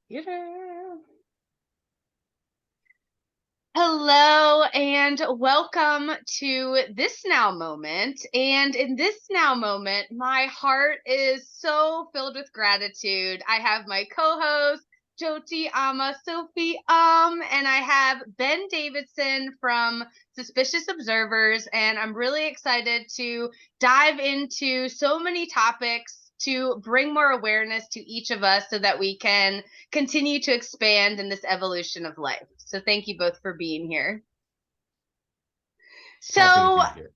Yeah. Hello and welcome to this now moment. And in this now moment, my heart is so filled with gratitude. I have my co-host, Jyoti, Sophie, and I have Ben Davidson from Suspicious Observers, and I'm really excited to dive into so many topics to bring more awareness to each of us so that we can continue to expand in this evolution of life. So thank you both for being here. Happy to So be here.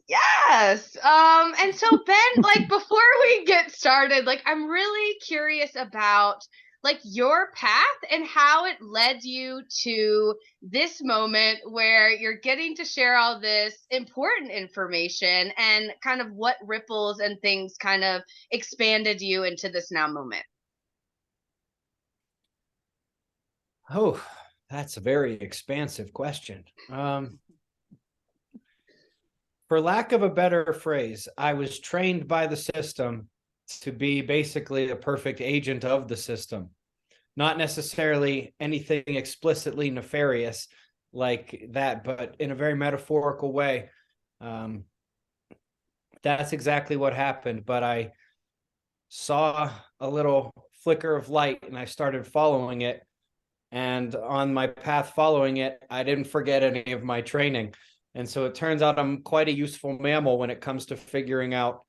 yes. And so Ben, like before we get started, like I'm really curious about like your path and how it led you to this moment where you're getting to share all this important information and kind of what ripples and things kind of expanded you into this now moment. Oh, that's a very expansive question. For lack of a better phrase, I was trained by the system to be basically a perfect agent of the system, not necessarily anything explicitly nefarious like that, but in a very metaphorical way. Um, that's exactly what happened. But I saw a little flicker of light and I started following it. And on my path following it, I didn't forget any of my training. And so it turns out I'm quite a useful mammal when it comes to figuring out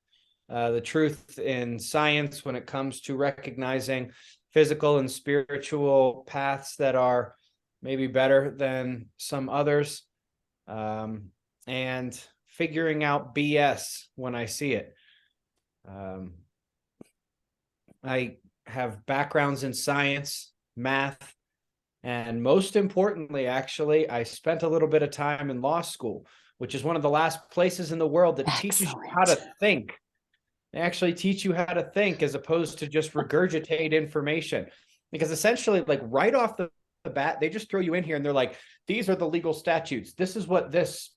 the truth in science, when it comes to recognizing physical and spiritual paths that are maybe better than some others, and figuring out BS when I see it. I have backgrounds in science, math, and most importantly, actually, I spent a little bit of time in law school, which is one of the last places in the world that teaches you how to think. They actually teach you how to think as opposed to just regurgitate information. Because essentially, like right off the bat, they just throw you in here and they're like, these are the legal statutes. This is what this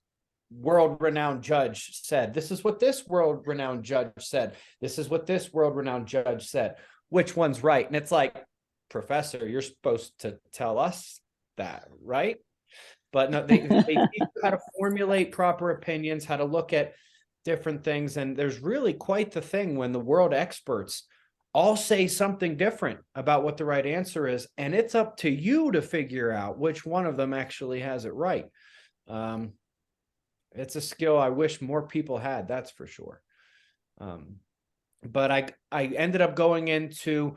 world-renowned judge said. This is what this world-renowned judge said. This is what this world-renowned judge said. Which one's right? And it's like, professor, you're supposed to tell us that, right? But no, they teach you how to formulate proper opinions, how to look at different things. And there's really quite the thing when the world experts all say something different about what the right answer is. And it's up to you to figure out which one of them actually has it right. It's a skill I wish more people had, that's for sure. But I ended up going into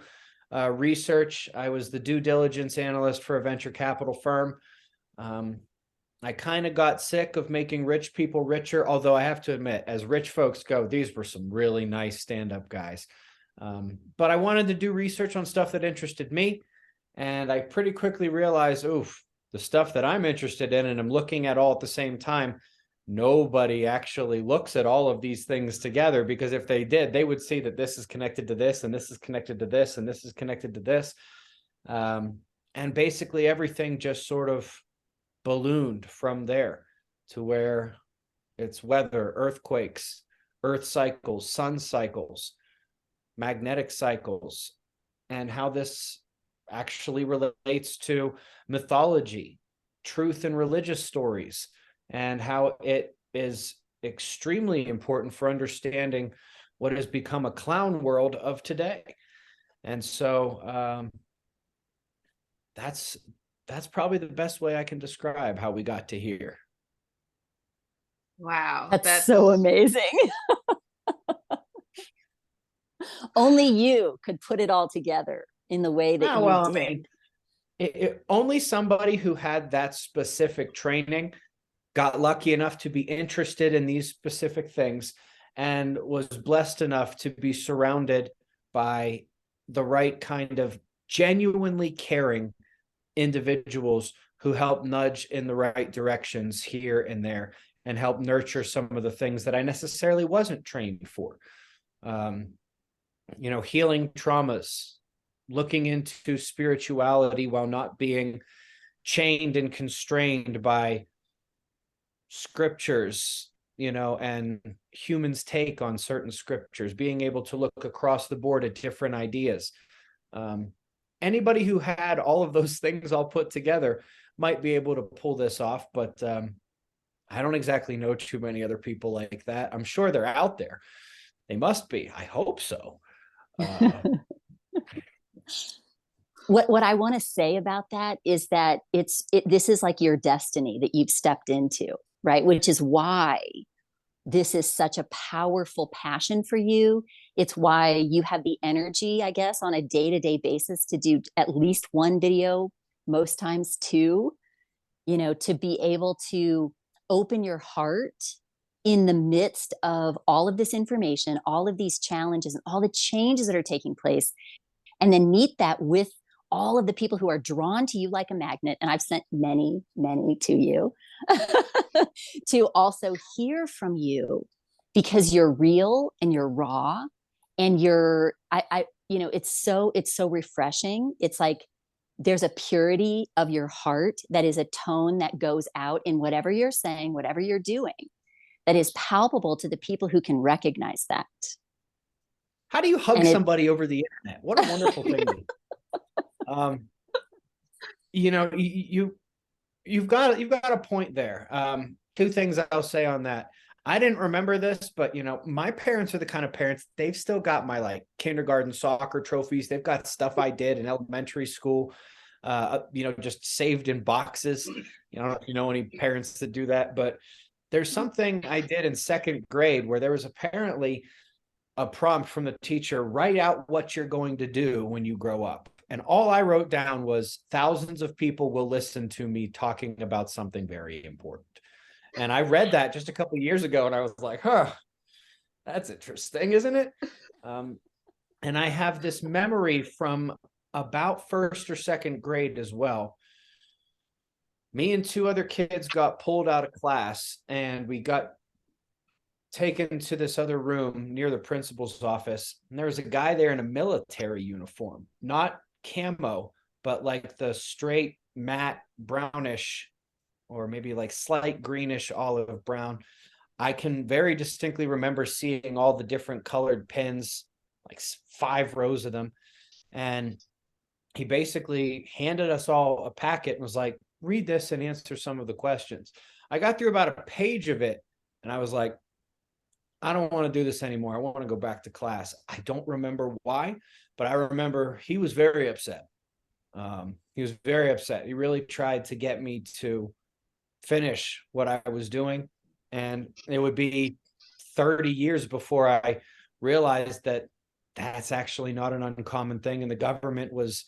research. I was the due diligence analyst for a venture capital firm. I kind of got sick of making rich people richer, although I have to admit, as rich folks go, these were some really nice stand-up guys. But I wanted to do research on stuff that interested me. And I pretty quickly realized, oof, the stuff that I'm interested in and I'm looking at all at the same time, nobody actually looks at all of these things together, because if they did, they would see that this is connected to this and this is connected to this and this is connected to this. And basically everything just sort of ballooned from there to where it's weather, earthquakes, earth cycles, sun cycles, magnetic cycles, and how this actually relates to mythology, truth and religious stories, and how it is extremely important for understanding what has become a clown world of today. And so that's probably the best way I can describe how we got to here. Wow, That's that's so amazing. Only you could put it all together in the way that you did. I mean, only somebody who had that specific training got lucky enough to be interested in these specific things and was blessed enough to be surrounded by the right kind of genuinely caring individuals who help nudge in the right directions here and there and help nurture some of the things that I necessarily wasn't trained for. Healing traumas, looking into spirituality while not being chained and constrained by scriptures, and humans' take on certain scriptures, being able to look across the board at different ideas. anybody who had all of those things all put together might be able to pull this off, but I don't exactly know too many other people like that. I'm sure they're out there. They must be. I hope so. What I want to say about that is that this is like your destiny that you've stepped into, right? Which is why this is such a powerful passion for you. It's why you have the energy, I guess, on a day-to-day basis to do at least one video, most times two, to be able to open your heart in the midst of all of this information, all of these challenges, and all the changes that are taking place, and then meet that with all of the people who are drawn to you like a magnet. And I've sent many, many to you to also hear from you, because you're real and you're raw and it's so refreshing. It's like there's a purity of your heart that is a tone that goes out in whatever you're saying, whatever you're doing, that is palpable to the people who can recognize that. How do you hug somebody over the internet? What a wonderful thing. You've got a point there. Two things I'll say on that. I didn't remember this, but my parents are the kind of parents, they've still got my like kindergarten soccer trophies. They've got stuff I did in elementary school, just saved in boxes. I don't know if you know any parents that do that, but there's something I did in second grade where there was apparently a prompt from the teacher: write out what you're going to do when you grow up. And all I wrote down was, thousands of people will listen to me talking about something very important. And I read that just a couple of years ago, and I was like, that's interesting, isn't it? And I have this memory from about first or second grade as well. Me and two other kids got pulled out of class, and we got taken to this other room near the principal's office. And there was a guy there in a military uniform, not camo, but like the straight matte brownish, or maybe like slight greenish olive brown. I can very distinctly remember seeing all the different colored pins, like 5 rows of them. And he basically handed us all a packet and was like, read this and answer some of the questions. I got through about a page of it, and I was like, I don't want to do this anymore. I want to go back to class. I don't remember why, but I remember he was very upset. He was very upset. He really tried to get me to finish what I was doing. And it would be 30 years before I realized that that's actually not an uncommon thing. And the government was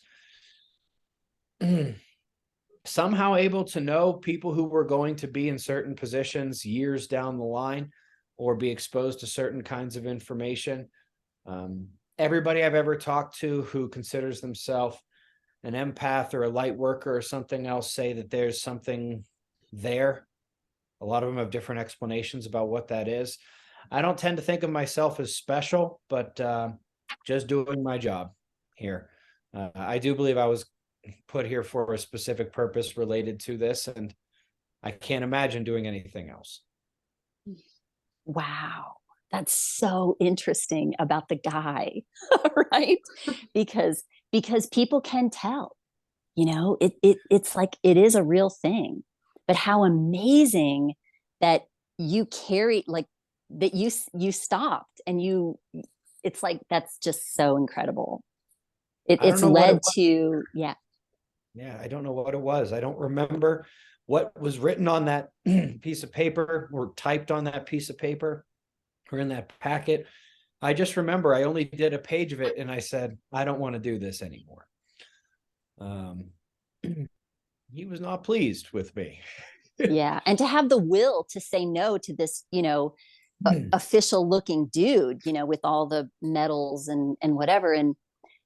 somehow able to know people who were going to be in certain positions years down the line, or be exposed to certain kinds of information. Everybody I've ever talked to who considers themselves an empath or a light worker or something else say that there's something there. A lot of them have different explanations about what that is. I don't tend to think of myself as special, but just doing my job here. I do believe I was put here for a specific purpose related to this, and I can't imagine doing anything else. Wow, that's so interesting about the guy, right? Because people can tell, it's like it is a real thing. But how amazing that you carry, like that you stopped, and it's like, that's just so incredible. It's led to, yeah. Yeah, I don't know what it was. I don't remember what was written on that piece of paper or typed on that piece of paper or in that packet. I just remember I only did a page of it, and I said, I don't want to do this anymore. He was not pleased with me. Yeah. And to have the will to say no to this, official looking dude, with all the medals and whatever. And,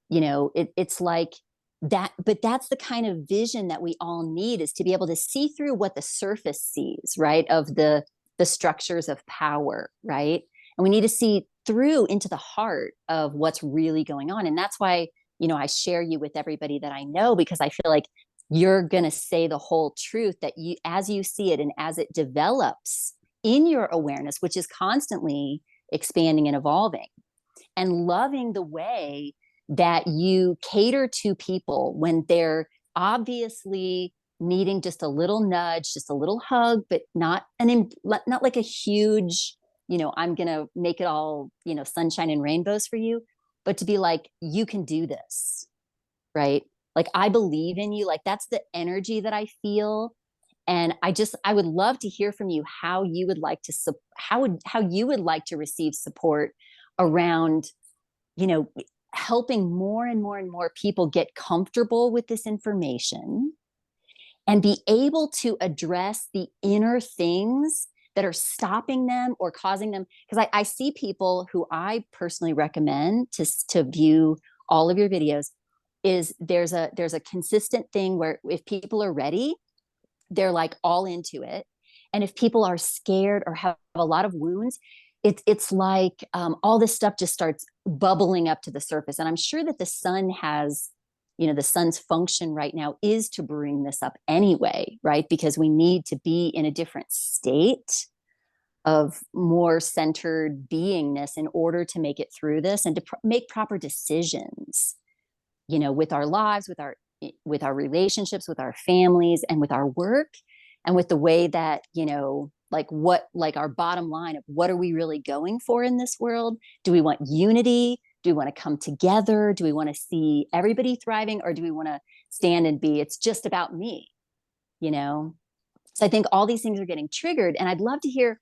it's like that, but that's the kind of vision that we all need, is to be able to see through what the surface sees, right? Of the structures of power, right? And we need to see through into the heart of what's really going on. And that's why, I share you with everybody that I know, because I feel like you're going to say the whole truth, that you, as you see it and as it develops in your awareness, which is constantly expanding and evolving, and loving the way that you cater to people when they're obviously needing just a little nudge, just a little hug, but not not like a huge, I'm going to make it all, sunshine and rainbows for you, but to be like, you can do this, right? Like, I believe in you. Like, that's the energy that I feel. And I would love to hear from you how you would like to, how you would like to receive support around, you know, helping more and more and more people get comfortable with this information and be able to address the inner things that are stopping them or causing them. Because I see people who I personally recommend to view all of your videos. Is there's a consistent thing where if people are ready, they're like all into it, and if people are scared or have a lot of wounds, it's like all this stuff just starts bubbling up to the surface. And I'm sure that the sun has, the sun's function right now is to bring this up anyway, right? Because we need to be in a different state of more centered beingness in order to make it through this and to make proper decisions, with our lives, with our relationships, with our families, and with our work, and with the way that, like our bottom line of what are we really going for in this world? Do we want unity? Do we want to come together? Do we want to see everybody thriving? Or do we want to stand and be, it's just about me, So I think all these things are getting triggered. And I'd love to hear,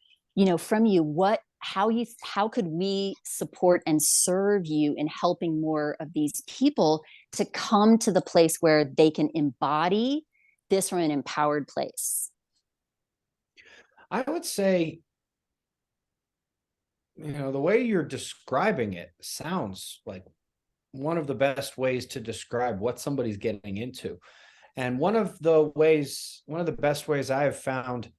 from you, how could we support and serve you in helping more of these people to come to the place where they can embody this from an empowered place? I would say, the way you're describing it sounds like one of the best ways to describe what somebody's getting into. And one of the best ways I have found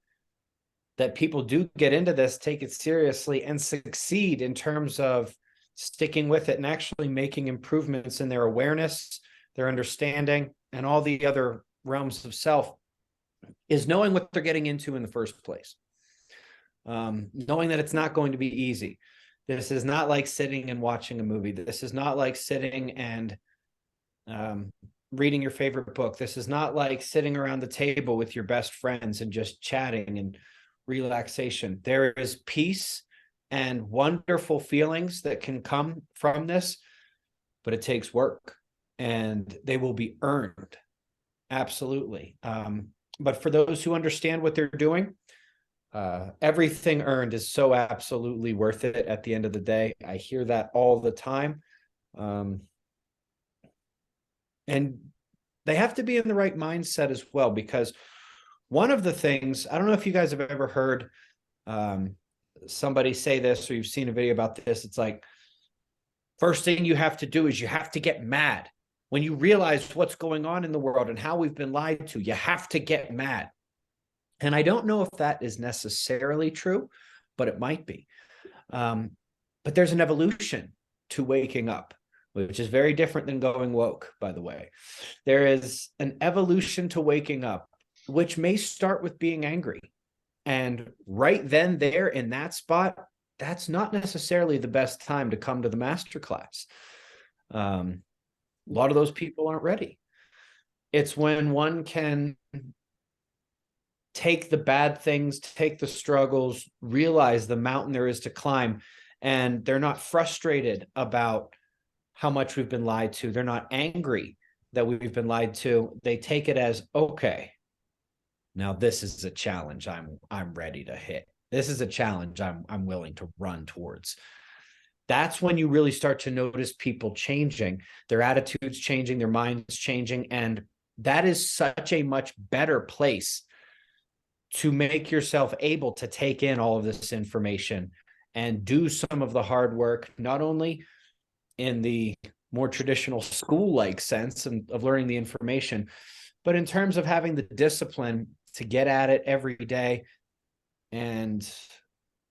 that people do get into this, take it seriously, and succeed in terms of sticking with it and actually making improvements in their awareness, their understanding, and all the other realms of self, is knowing what they're getting into in the first place. Knowing that it's not going to be easy. This is not like sitting and watching a movie. This is not like sitting and reading your favorite book. This is not like sitting around the table with your best friends and just chatting and relaxation. There is peace and wonderful feelings that can come from this, but it takes work and they will be earned. Absolutely. But for those who understand what they're doing, everything earned is so absolutely worth it at the end of the day. I hear that all the time. And they have to be in the right mindset as well, because one of the things, I don't know if you guys have ever heard somebody say this, or you've seen a video about this. It's like, first thing you have to do is you have to get mad. When you realize what's going on in the world and how we've been lied to, you have to get mad. And I don't know if that is necessarily true, but it might be. But there's an evolution to waking up, which is very different than going woke, by the way. There is an evolution to waking up, which may start with being angry. And right then, there in that spot, that's not necessarily the best time to come to the masterclass. A lot of those people aren't ready. It's when one can take the bad things, take the struggles, realize the mountain there is to climb, and they're not frustrated about how much we've been lied to. They're not angry that we've been lied to. They take it as, okay, now this is a challenge I'm ready to hit. This is a challenge I'm willing to run towards. That's when you really start to notice people changing, their attitudes changing, their minds changing. And that is such a much better place to make yourself able to take in all of this information and do some of the hard work, not only in the more traditional school-like sense of learning the information, but in terms of having the discipline to get at it every day and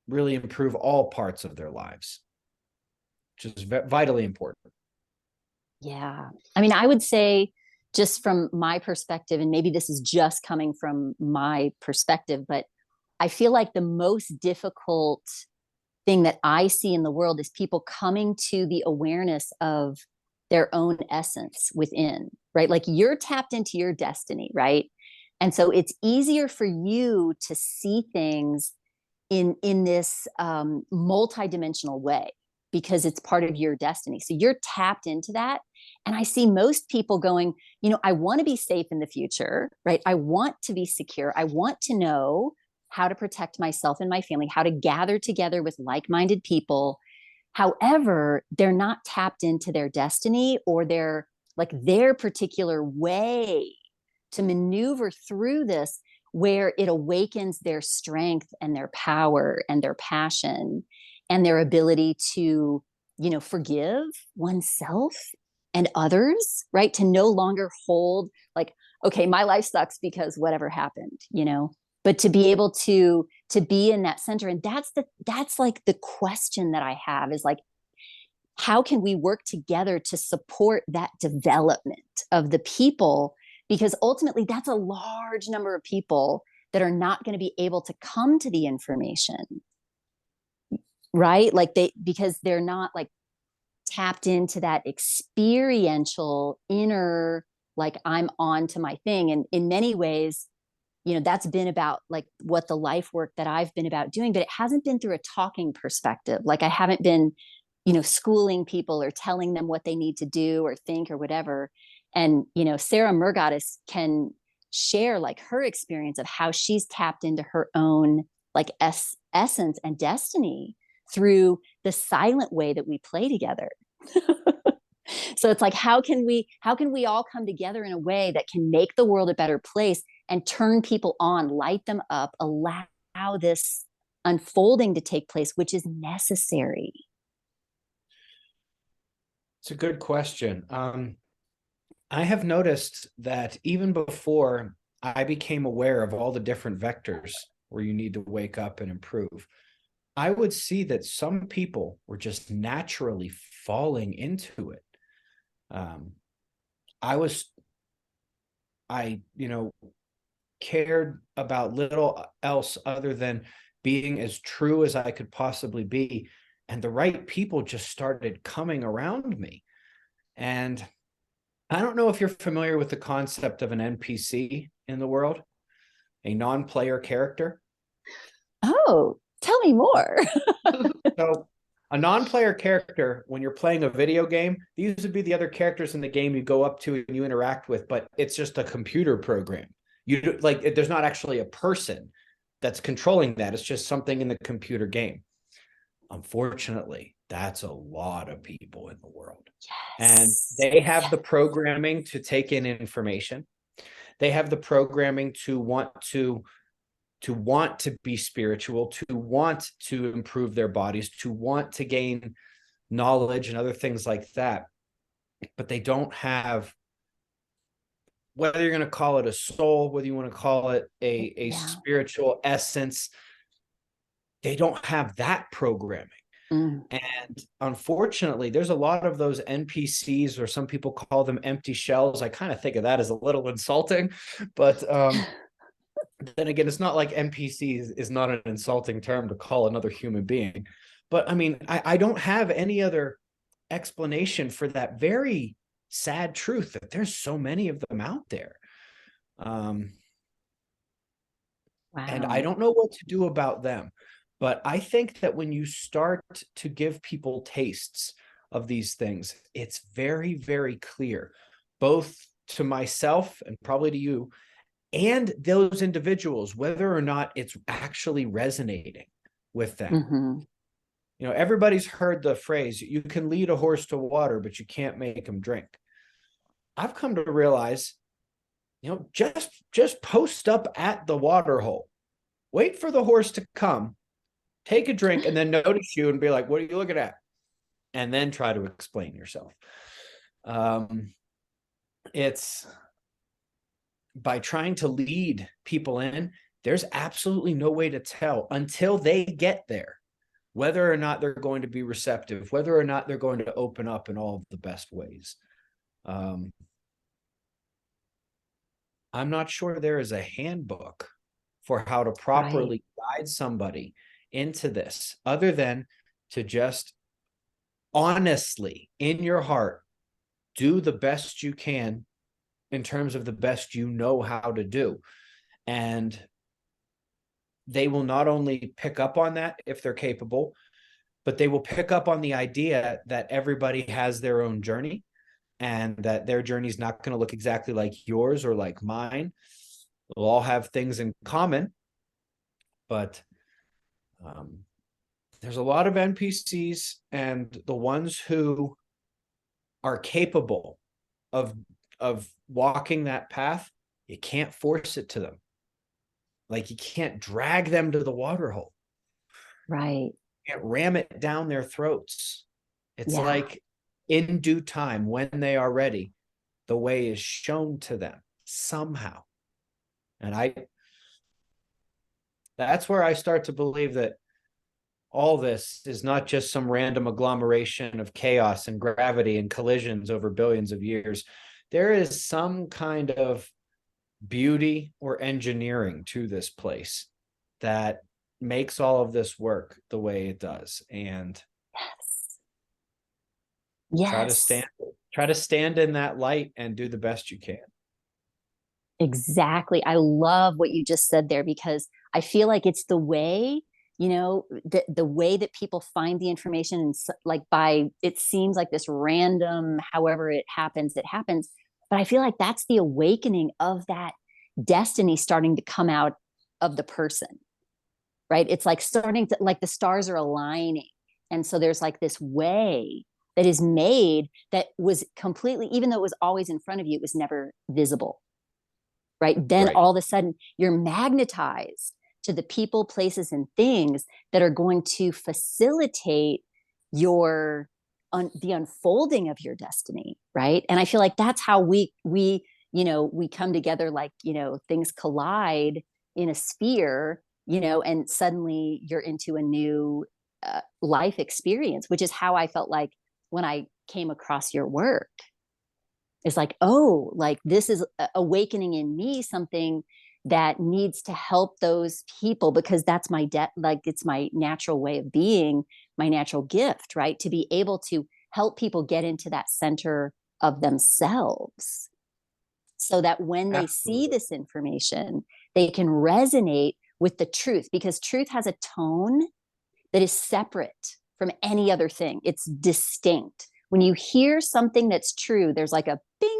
really improve all parts of their lives, which is vitally important. Yeah. I mean, I would say, just from my perspective, and maybe this is just coming from my perspective, but I feel like the most difficult thing that I see in the world is people coming to the awareness of their own essence within, right? Like you're tapped into your destiny, right? And so it's easier for you to see things in this multidimensional way because it's part of your destiny. So you're tapped into that. And I see most people going, I want to be safe in the future, right? I want to be secure. I want to know how to protect myself and my family, how to gather together with like-minded people. However, they're not tapped into their destiny or their particular way to maneuver through this, where it awakens their strength and their power and their passion and their ability to, forgive oneself and others, right? To no longer hold like, okay, my life sucks because whatever happened, but to be able to be in that center. And that's like the question that I have is like, how can we work together to support that development of the people? Because ultimately that's a large number of people that are not going to be able to come to the information, right? Because they're not like tapped into that experiential inner, like I'm on to my thing. And in many ways, that's been about like what the life work that I've been about doing, but it hasn't been through a talking perspective. Like I haven't been, schooling people or telling them what they need to do or think or whatever. And, Sarah Mergoddess can share like her experience of how she's tapped into her own like essence and destiny through the silent way that we play together. So it's like, how can we all come together in a way that can make the world a better place and turn people on, light them up, allow this unfolding to take place, which is necessary? It's a good question. I have noticed that even before I became aware of all the different vectors where you need to wake up and improve, I would see that some people were just naturally falling into it. I cared about little else other than being as true as I could possibly be. And the right people just started coming around me. And I don't know if you're familiar with the concept of an NPC in the world, a non-player character. Oh, tell me more. So a non-player character, when you're playing a video game, these would be the other characters in the game you go up to and you interact with, but it's just a computer program. There's not actually a person that's controlling that. It's just something in the computer game. Unfortunately, that's a lot of people in the world. Yes. And they have the programming to take in information. They have the programming to want to be spiritual, to want to improve their bodies, to want to gain knowledge and other things like that. But they don't have, whether you're going to call it a soul, whether you want to call it a spiritual essence, they don't have that programming. And unfortunately, there's a lot of those NPCs, or some people call them empty shells. I kind of think of that as a little insulting, but then again, it's not like NPCs is not an insulting term to call another human being. But I mean, I don't have any other explanation for that very sad truth that there's so many of them out there. Wow. And I don't know what to do about them. But I think that when you start to give people tastes of these things, it's very, very clear, both to myself and probably to you and those individuals, whether or not it's actually resonating with them. Mm-hmm. Everybody's heard the phrase, you can lead a horse to water, but you can't make him drink. I've come to realize, just post up at the water hole, wait for the horse to come, take a drink, and then notice you and be like, what are you looking at? And then try to explain yourself. It's by trying to lead people in, there's absolutely no way to tell until they get there, whether or not they're going to be receptive, whether or not they're going to open up in all of the best ways. I'm not sure there is a handbook for how to properly guide somebody into this, other than to just honestly, in your heart, do the best you can in terms of the best you know how to do. And they will not only pick up on that if they're capable, but they will pick up on the idea that everybody has their own journey and that their journey is not going to look exactly like yours or like mine. We'll all have things in common, but there's a lot of NPCs, and the ones who are capable of walking that path, you can't force it to them. Like, you can't drag them to the water hole. Right. You can't ram it down their throats. It's Yeah. like, in due time, when they are ready, the way is shown to them somehow. And that's where I start to believe that all this is not just some random agglomeration of chaos and gravity and collisions over billions of years. There is some kind of beauty or engineering to this place that makes all of this work the way it does. And Yes. try to stand in that light and do the best you can. Exactly. I love what you just said there, because I feel like it's the way, the way that people find the information, and like, it seems like this random, however it happens. But I feel like that's the awakening of that destiny starting to come out of the person, right? It's like starting to, like, the stars are aligning. And so there's like this way that is made that was completely, even though it was always in front of you, it was never visible. Right. Then Right. all of a sudden you're magnetized to the people, places, and things that are going to facilitate the unfolding of your destiny. Right. And I feel like that's how we come together, like, things collide in a sphere, and suddenly you're into a new life experience, which is how I felt like when I came across your work. It's like, oh, like, this is awakening in me something that needs to help those people, because that's my like, it's my natural way of being, my natural gift, right? To be able to help people get into that center of themselves, so that when they see this information, they can resonate with the truth, because truth has a tone that is separate from any other thing. It's distinct. When you hear something that's true, there's like a bing,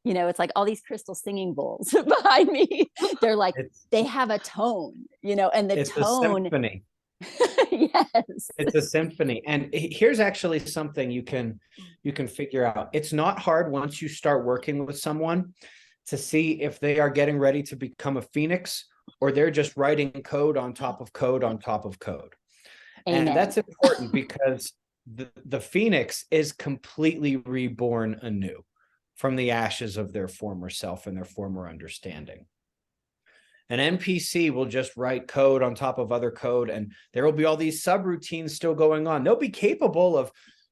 it's like all these crystal singing bowls behind me. They're like, they have a tone, and the it's tone. A symphony. Yes. It's a symphony. And here's actually something you can figure out. It's not hard once you start working with someone to see if they are getting ready to become a phoenix, or they're just writing code on top of code on top of code. Amen. And that's important because the phoenix is completely reborn anew from the ashes of their former self and their former understanding. An NPC will just write code on top of other code, and there will be all these subroutines still going on. They'll be capable of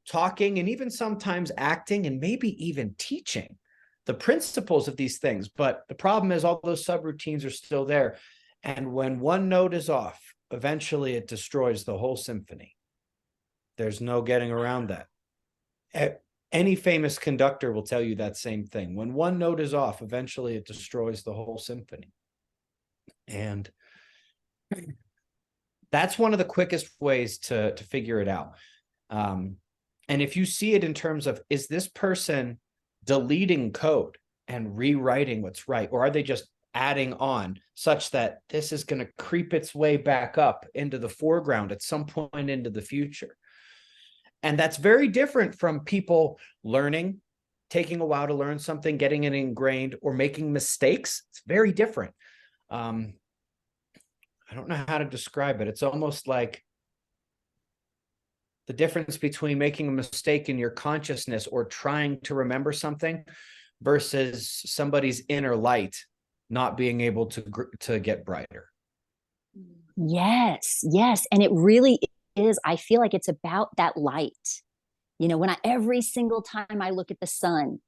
talking and even sometimes acting and maybe even teaching the principles of these things. But the problem is all those subroutines are still there. And when one note is off, eventually it destroys the whole symphony. There's no getting around that. Any famous conductor will tell you that same thing. When one note is off, eventually it destroys the whole symphony. And that's one of the quickest ways to figure it out. And if you see it in terms of, is this person deleting code and rewriting what's right, or are they just adding on such that this is going to creep its way back up into the foreground at some point into the future? And that's very different from people learning, taking a while to learn something, getting it ingrained, or making mistakes. It's very different. I don't know how to describe it. It's almost like the difference between making a mistake in your consciousness or trying to remember something versus somebody's inner light not being able to get brighter. Yes, yes. And it really is. I feel like it's about that light. Every single time I look at the sun,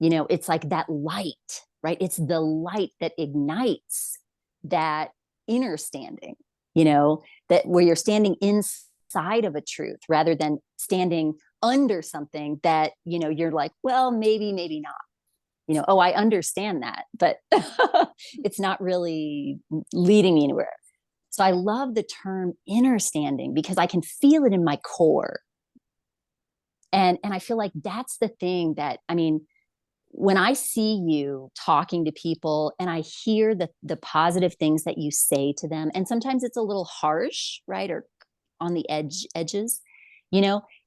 it's like that light, right? It's the light that ignites that inner standing, that where you're standing inside of a truth rather than standing under something that, you're like, well, maybe, maybe not. Oh, I understand that, but it's not really leading me anywhere. So I love the term inner standing because I can feel it in my core. And I feel like that's the thing that, I mean, when I see you talking to people and I hear the positive things that you say to them, and sometimes it's a little harsh, right? Or on the edges,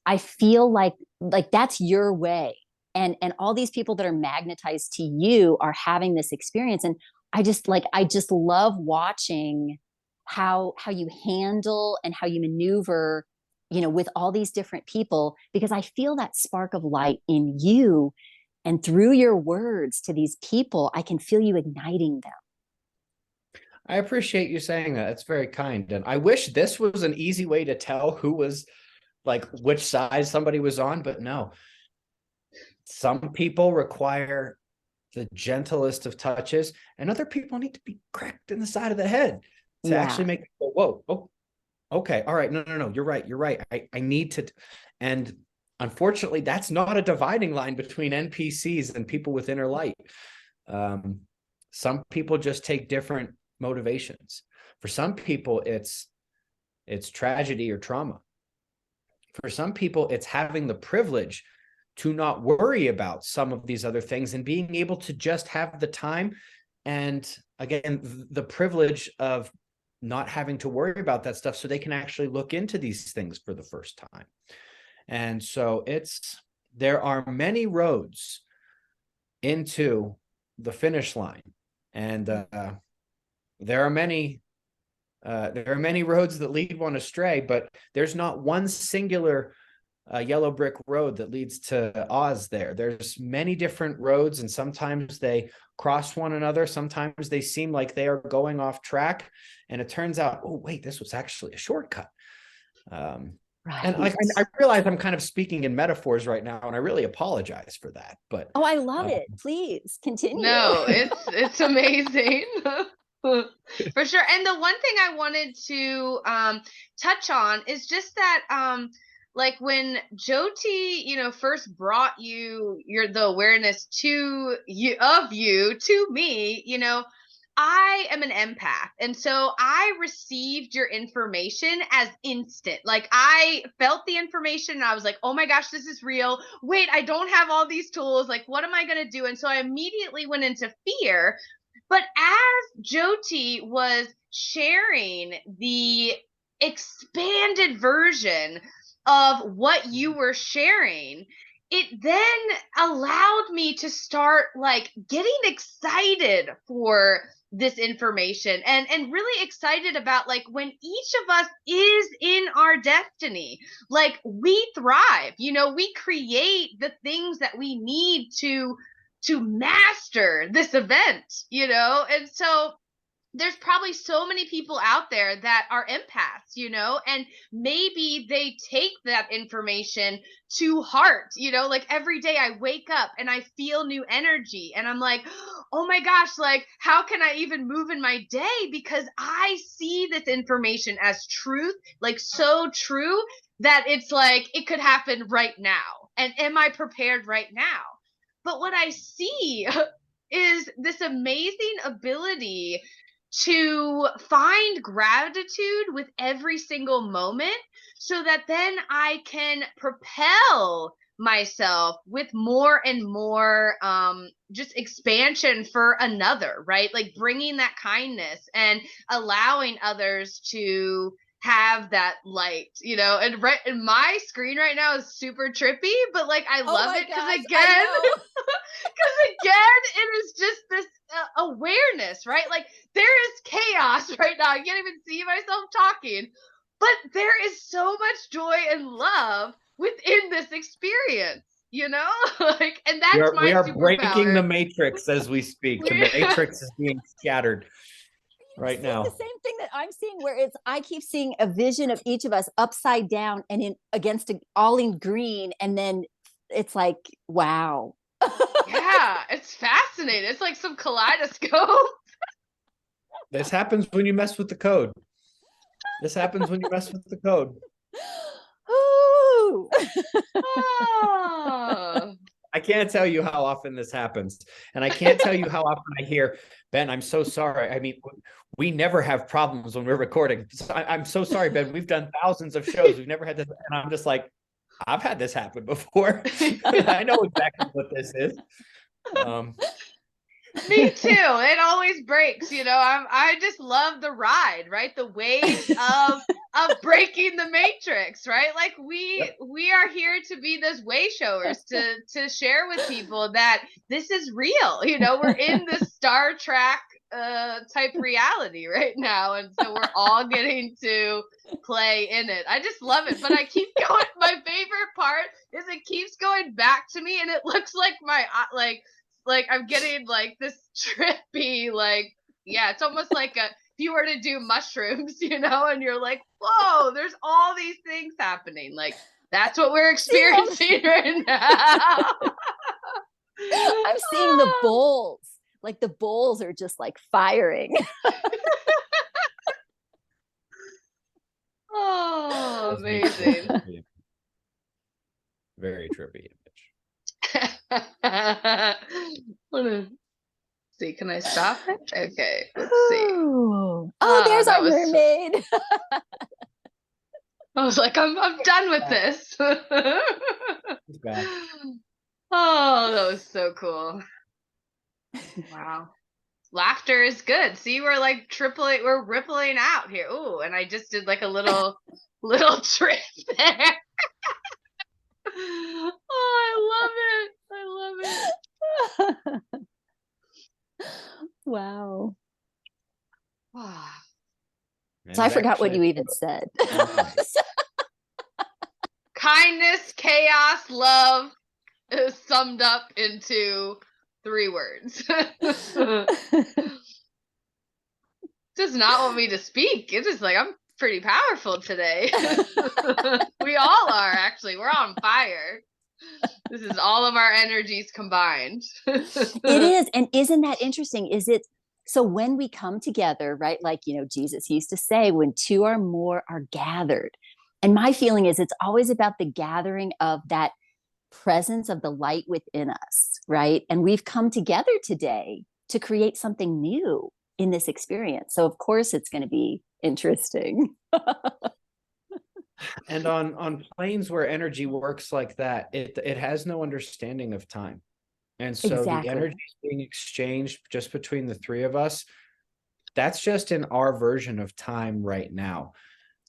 I feel like that's your way. And all these people that are magnetized to you are having this experience. And I just love watching how you handle and how you maneuver, with all these different people, because I feel that spark of light in you. And through your words to these people, I can feel you igniting them. I appreciate you saying that. It's very kind. And I wish this was an easy way to tell who was like which side somebody was on, but no. Some people require the gentlest of touches, and other people need to be cracked in the side of the head to actually make people, whoa, oh, okay, all right, no, you're right. I need to, and unfortunately, that's not a dividing line between NPCs and people with inner light. Some people just take different motivations. For some people, it's tragedy or trauma. For some people, it's having the privilege to not worry about some of these other things and being able to just have the time. And again, the privilege of not having to worry about that stuff so they can actually look into these things for the first time. And so there are many roads into the finish line, and there are many roads that lead one astray, but there's not one singular yellow brick road that leads to Oz there. There's many different roads, and sometimes they cross one another. Sometimes they seem like they are going off track, and it turns out, oh, wait, this was actually a shortcut. Right. And I realize I'm kind of speaking in metaphors right now, and I really apologize for that. But I love it. Please continue. No, it's amazing. For sure. And the one thing I wanted to touch on is just that like when Jyoti, first brought the awareness to me, I am an empath. And so I received your information as instant. Like I felt the information and I was like, oh my gosh, this is real. Wait, I don't have all these tools. Like, what am I going to do? And so I immediately went into fear. But as Jyoti was sharing the expanded version of what you were sharing, it then allowed me to start like getting excited for this information and really excited about like when each of us is in our destiny, like we thrive, we create the things that we need to master this event, and so there's probably so many people out there that are empaths, and maybe they take that information to heart, like every day I wake up and I feel new energy and I'm like, oh my gosh, like how can I even move in my day? Because I see this information as truth, like so true that it's like, it could happen right now. And am I prepared right now? But what I see is this amazing ability to find gratitude with every single moment so that then I can propel myself with more and more just expansion for another, right? Like bringing that kindness and allowing others to have that light, and right in my screen right now is super trippy, but like I love it because again it is just this awareness, right? Like there is chaos right now. I can't even see myself talking, but there is so much joy and love within this experience, like, and that's we are breaking the superpower. matrix as we speak. The matrix is being shattered right now. The same thing that I'm seeing, where I keep seeing a vision of each of us upside down and all in green, and then it's like, wow. Yeah, it's fascinating. It's like some kaleidoscope. This happens when you mess with the code. This happens when you mess with the code. Woo! Oh. I can't tell you how often this happens. And I can't tell you how often I hear, Ben, I'm so sorry. I mean, we never have problems when we're recording. So I'm so sorry, Ben. We've done thousands of shows. We've never had this. And I'm just like, I've had this happen before. I know exactly what this is. Me too. It always breaks, you know. I just love the ride, right? The waves of breaking the matrix, right? Like we are here to be those way showers, to share with people that this is real. You know, we're in this Star Trek type reality right now, and so we're all getting to play in it. I just love it. But I keep going, my favorite part is it keeps going back to me, and it looks like my like I'm getting like this trippy, like, yeah, it's almost like if you were to do mushrooms, you know, and you're like, whoa, there's all these things happening. Like, that's what we're experiencing right now. I'm seeing the bowls. Like the bowls are just like firing. Oh, amazing. Very trippy image. See, can I stop it? Okay, let's see. Oh, there's our mermaid. I was like, I'm done with this. He's back. Oh, that was so cool. Wow. Laughter is good. See, we're like we're rippling out here. Ooh, and I just did like a little trip there. Oh, I love it. Wow. Wow. So I forgot what you even said. Kindness, chaos, love is summed up into 3 words. Does not want me to speak. It's just like, I'm pretty powerful today. We all are, actually. We're on fire. This is all of our energies combined. It is. And isn't that interesting? So when we come together, right? Like, you know, Jesus used to say, when 2 or more are gathered. And my feeling is it's always about the gathering of that presence of the light within us, right? And we've come together today to create something new in this experience. So of course it's going to be interesting. And on planes where energy works like that, it has no understanding of time. And so Exactly. the energy is being exchanged just between the 3 of us. That's just in our version of time right now.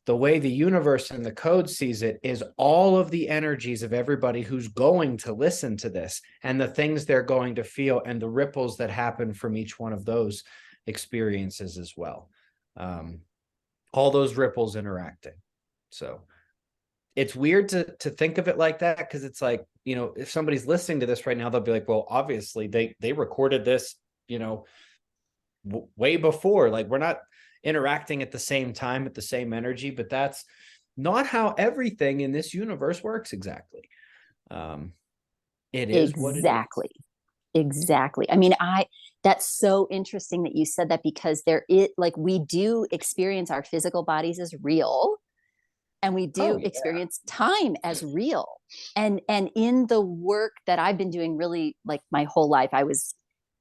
The way the universe and the code sees it is all of the energies of everybody who's going to listen to this and the things they're going to feel and the ripples that happen from each one of those experiences as well. All those ripples interacting. So it's weird to think of it like that, because it's like, you know, if somebody's listening to this right now, they'll be like, well, obviously they recorded this, you know, way before. Like, we're not interacting at the same time, at the same energy, but that's not how everything in this universe works exactly. It is what it is. Exactly. I mean, that's so interesting that you said that, because like we do experience our physical bodies as real, and we do experience time as real. And in the work that I've been doing really like my whole life, I was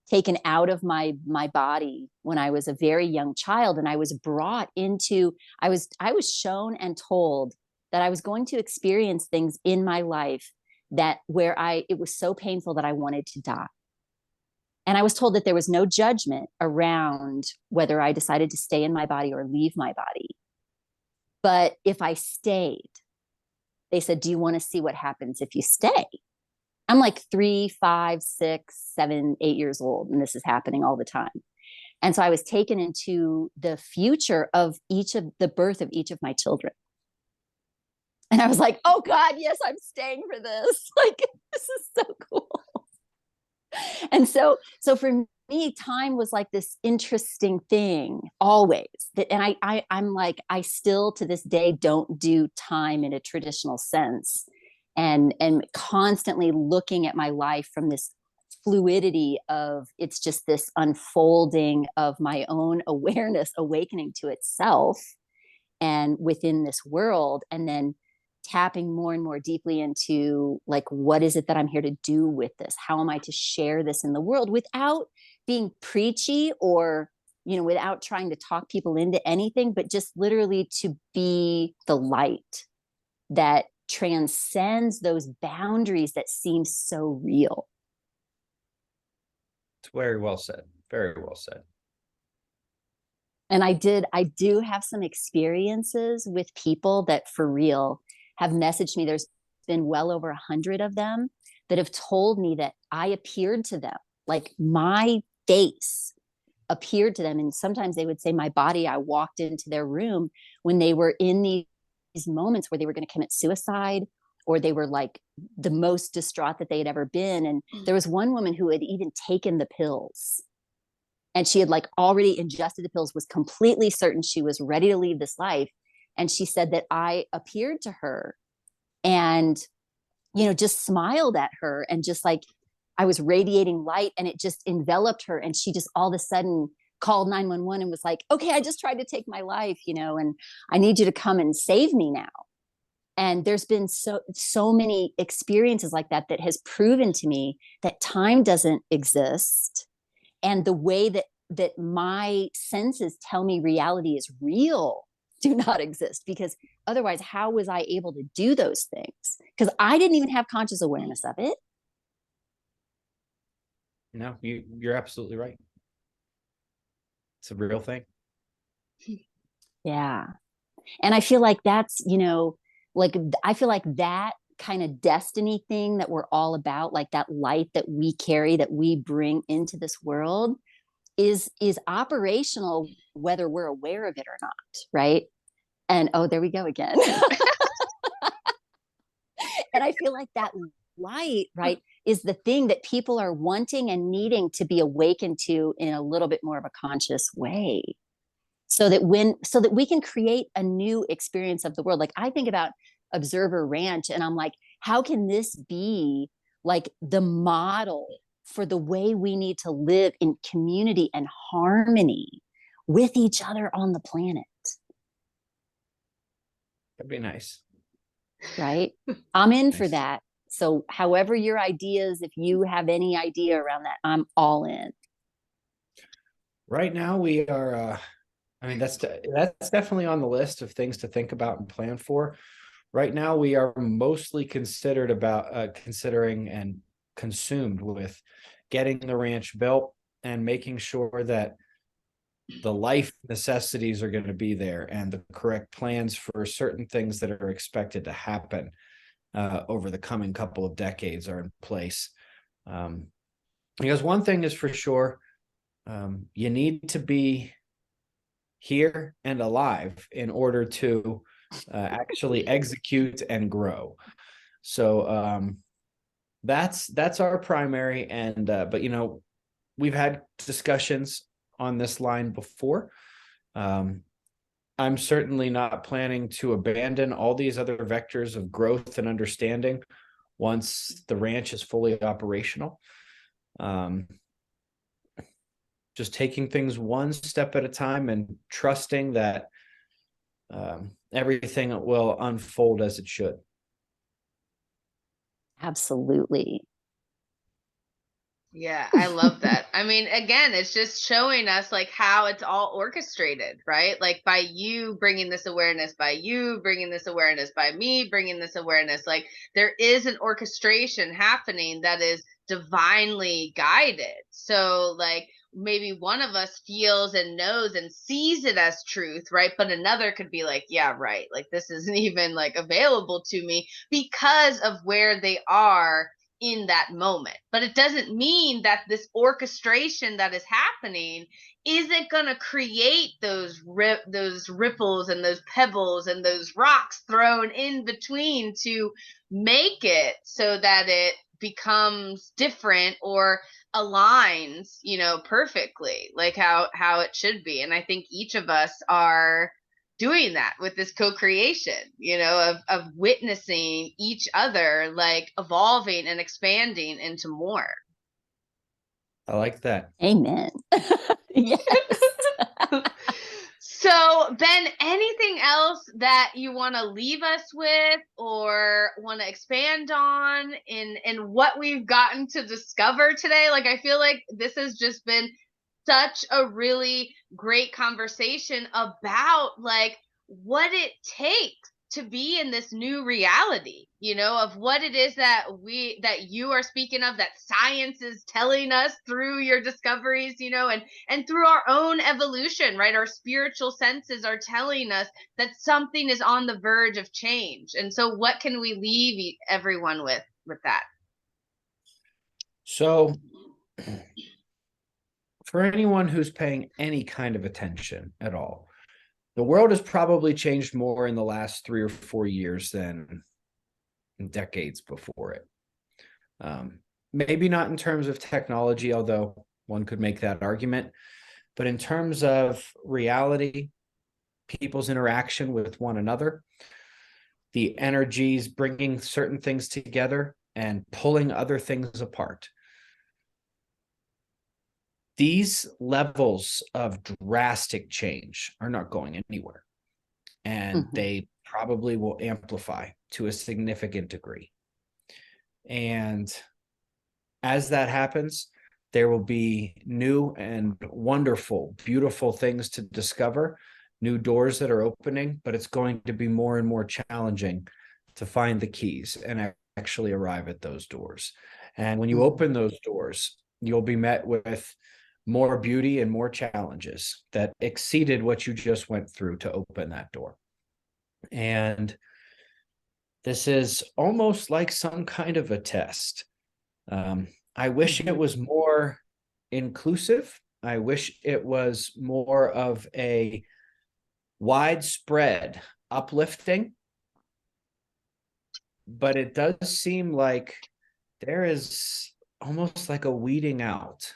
taken out of my body when I was a very young child, and I was brought into, I was shown and told that I was going to experience things in my life it was so painful that I wanted to die. And I was told that there was no judgment around whether I decided to stay in my body or leave my body. But if I stayed, they said, do you want to see what happens if you stay? I'm like 3, 5, 6, 7, 8 years old, and this is happening all the time. And so I was taken into the future of the birth of each of my children. And I was like, oh God, yes, I'm staying for this. Like, this is so cool. And so for me, time was like this interesting thing always. And I'm like, I still to this day don't do time in a traditional sense, and constantly looking at my life from this fluidity of, it's just this unfolding of my own awareness awakening to itself and within this world, and then tapping more and more deeply into like, what is it that I'm here to do with this? How am I to share this in the world without being preachy or, without trying to talk people into anything, but just literally to be the light that transcends those boundaries that seem so real. It's very well said. Very well said. And I do have some experiences with people that for real have messaged me. There's been well over 100 of them that have told me that I appeared to them, like my face appeared to them. And sometimes they would say my body, I walked into their room when they were in these moments where they were going to commit suicide, or they were like the most distraught that they had ever been. And there was one woman who had even taken the pills, and she had like already ingested the pills, was completely certain she was ready to leave this life. And she said that I appeared to her and, just smiled at her, and just like I was radiating light, and it just enveloped her. And she just all of a sudden called 911 and was like, okay, I just tried to take my life, and I need you to come and save me now. And there's been so many experiences like that has proven to me that time doesn't exist. And the way that my senses tell me reality is real do not exist, because otherwise, how was I able to do those things? Because I didn't even have conscious awareness of it. No, you're absolutely right. It's a real thing. Yeah. And I feel like that's, I feel like that kind of destiny thing that we're all about, like that light that we carry, that we bring into this world is operational, whether we're aware of it or not. Right. And oh, there we go again. And I feel like that light, right, is the thing that people are wanting and needing to be awakened to in a little bit more of a conscious way. So that we can create a new experience of the world. Like I think about Observer Ranch, and I'm like, how can this be like the model for the way we need to live in community and harmony with each other on the planet? That'd be nice. Right? I'm in Nice. for that. So however your ideas, if you have any idea around that, I'm all in. Right now we are, that's definitely on the list of things to think about and plan for. Right now we are mostly considering and consumed with getting the ranch built and making sure that the life necessities are going to be there and the correct plans for certain things that are expected to happen over the coming couple of decades are in place. Because one thing is for sure, you need to be here and alive in order to actually execute and grow. So that's our primary. And but we've had discussions on this line before. I'm certainly not planning to abandon all these other vectors of growth and understanding once the ranch is fully operational. Just taking things one step at a time and trusting that everything will unfold as it should. Absolutely. Yeah, I love that. I mean, again, it's just showing us like how it's all orchestrated, right? Like by you bringing this awareness, by you bringing this awareness, by me bringing this awareness, like there is an orchestration happening that is divinely guided. So like maybe one of us feels and knows and sees it as truth, right? But another could be like, yeah, right. Like this isn't even like available to me because of where they are in that moment. But it doesn't mean that this orchestration that is happening isn't going to create those ripples and those pebbles and those rocks thrown in between to make it so that it becomes different or aligns, perfectly, like how it should be. And I think each of us are doing that with this co-creation, of witnessing each other like evolving and expanding into more. I like that. Amen. Yes. So, Ben, anything else that you want to leave us with or want to expand on in what we've gotten to discover today? Like, I feel like this has just been such a really great conversation about like what it takes to be in this new reality, of what it is that you are speaking of, that science is telling us through your discoveries, and through our own evolution, right? Our spiritual senses are telling us that something is on the verge of change. And so what can we leave everyone with that? So for anyone who's paying any kind of attention at all, the world has probably changed more in the last 3 or 4 years than decades before it. Maybe not in terms of technology, although one could make that argument, but in terms of reality, people's interaction with one another, the energies bringing certain things together and pulling other things apart. These levels of drastic change are not going anywhere, and they probably will amplify to a significant degree. And as that happens, there will be new and wonderful, beautiful things to discover, new doors that are opening, but it's going to be more and more challenging to find the keys and actually arrive at those doors. And when you open those doors, you'll be met with more beauty and more challenges that exceeded what you just went through to open that door. And this is almost like some kind of a test. I wish it was more inclusive. I wish it was more of a widespread uplifting, but it does seem like there is almost like a weeding out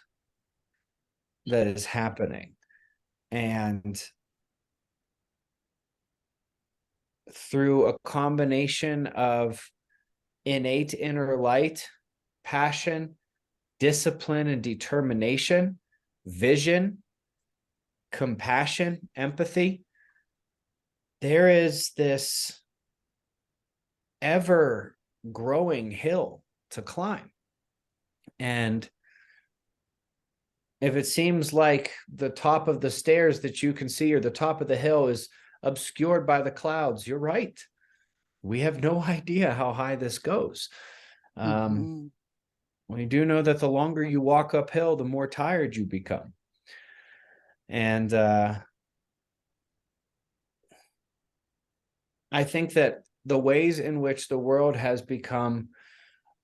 that is happening. And through a combination of innate inner light, passion, discipline and determination, vision, compassion, empathy, there is this ever growing hill to climb. And if it seems like the top of the stairs that you can see or the top of the hill is obscured by the clouds, you're right. We have no idea how high this goes. We do know that the longer you walk uphill, the more tired you become. And I think that the ways in which the world has become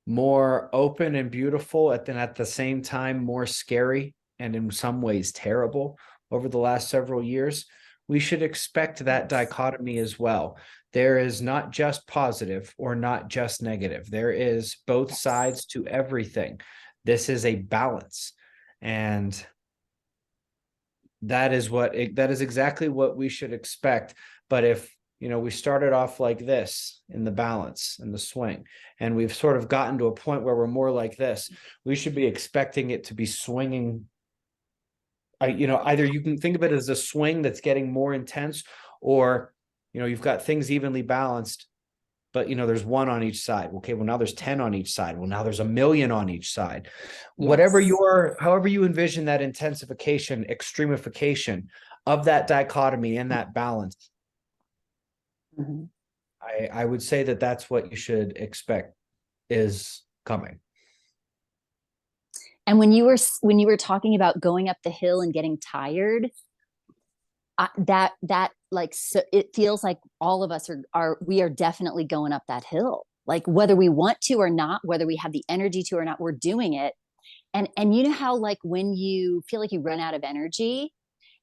more open and beautiful, and at the same time more scary and in some ways terrible over the last several years, we should expect that dichotomy as well. There is not just positive or not just negative. There is both sides to everything. This is a balance. And that is exactly what we should expect. But if we started off like this in the balance and the swing, and we've sort of gotten to a point where we're more like this, we should be expecting it to be swinging. Either you can think of it as a swing that's getting more intense, or, you've got things evenly balanced, but, there's one on each side. Okay, well, now there's 10 on each side. Well, now there's 1,000,000 on each side. Yes. However you envision that intensification, extremification of that dichotomy and that balance, I would say that that's what you should expect is coming. And when you were talking about going up the hill and getting tired, so it feels like all of us we are definitely going up that hill. Like whether we want to or not, whether we have the energy to or not, we're doing it. And you know how like when you feel like you run out of energy,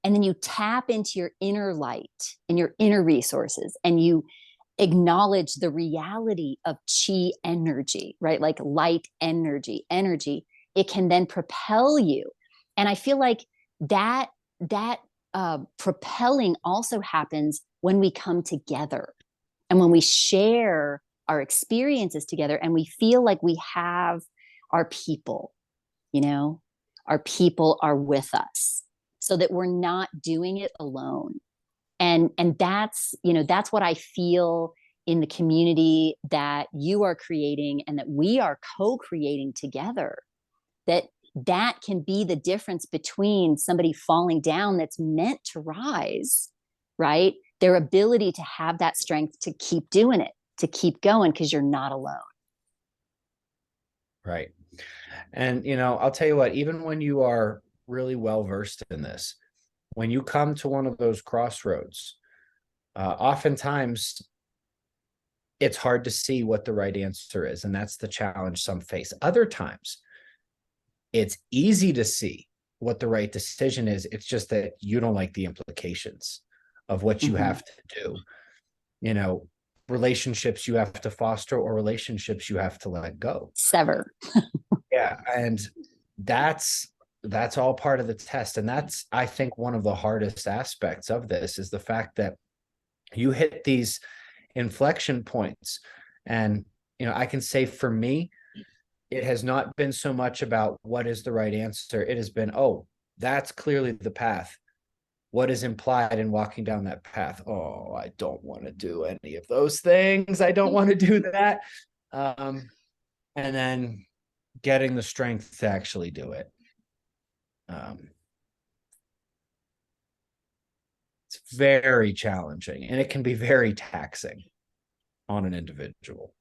and then you tap into your inner light and your inner resources, and you acknowledge the reality of chi energy, right? Like light energy, it can then propel you. And I feel like that propelling also happens when we come together and when we share our experiences together, and we feel like we have our people, our people are with us, so that we're not doing it alone. And that's, that's what I feel in the community that you are creating and that we are co-creating together, that can be the difference between somebody falling down that's meant to rise, right? Their ability to have that strength to keep doing it, to keep going, because you're not alone. Right. And, I'll tell you what, even when you are really well versed in this, when you come to one of those crossroads, oftentimes it's hard to see what the right answer is. And that's the challenge some face. Other times, it's easy to see what the right decision is. It's just that you don't like the implications of what you have to do. Relationships you have to foster, or relationships you have to let go. Sever. Yeah. And that's all part of the test. And that's, I think, one of the hardest aspects of this is the fact that you hit these inflection points. And, I can say for me, it has not been so much about what is the right answer. It has been, oh, that's clearly the path. What is implied in walking down that path? Oh, I don't want to do any of those things. I don't want to do that. And then getting the strength to actually do it. It's very challenging, and it can be very taxing on an individual.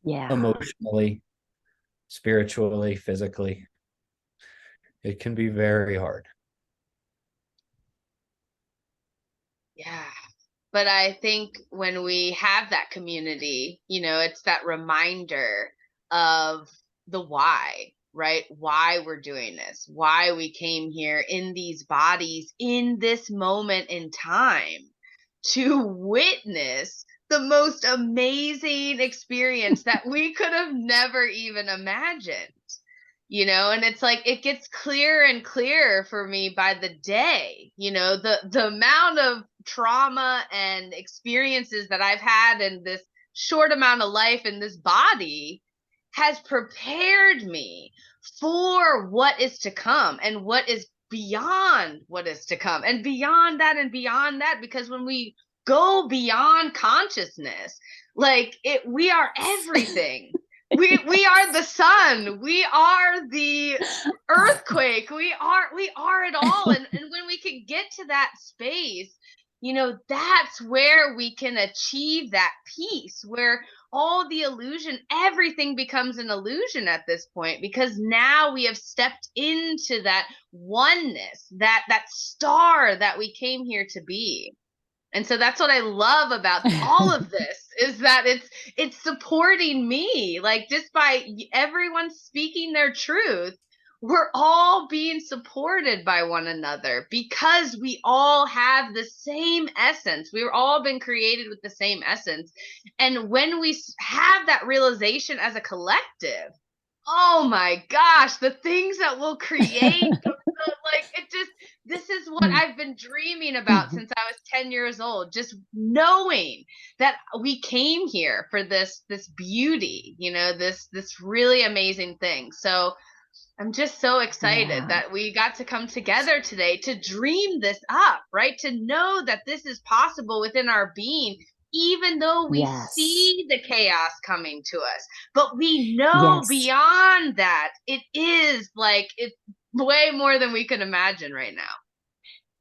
Yeah. Emotionally, spiritually, physically. It can be very hard. Yeah. But I think when we have that community, it's that reminder of the why, right? Why we're doing this, why we came here in these bodies in this moment in time to witness the most amazing experience that we could have never even imagined. And it's like it gets clearer and clearer for me by the day. The amount of trauma and experiences that I've had in this short amount of life in this body has prepared me for what is to come and what is beyond what is to come and beyond that, because when we go beyond consciousness, we are everything. We are the sun, we are the earthquake, we are it all. And when we can get to that space, that's where we can achieve that peace, where all the illusion, everything becomes an illusion at this point, because now we have stepped into that oneness, that star that we came here to be. And so that's what I love about all of this, is that it's supporting me, just by everyone speaking their truth. We're all being supported by one another because we all have the same essence. We've all been created with the same essence. And when we have that realization as a collective, oh my gosh, the things that we'll create, this is what I've been dreaming about since I was 10 years old, just knowing that we came here for this beauty, this really amazing thing. So I'm just so excited that we got to come together today to dream this up, right? To know that this is possible within our being, even though we see the chaos coming to us. But we know beyond that, it's way more than we can imagine right now.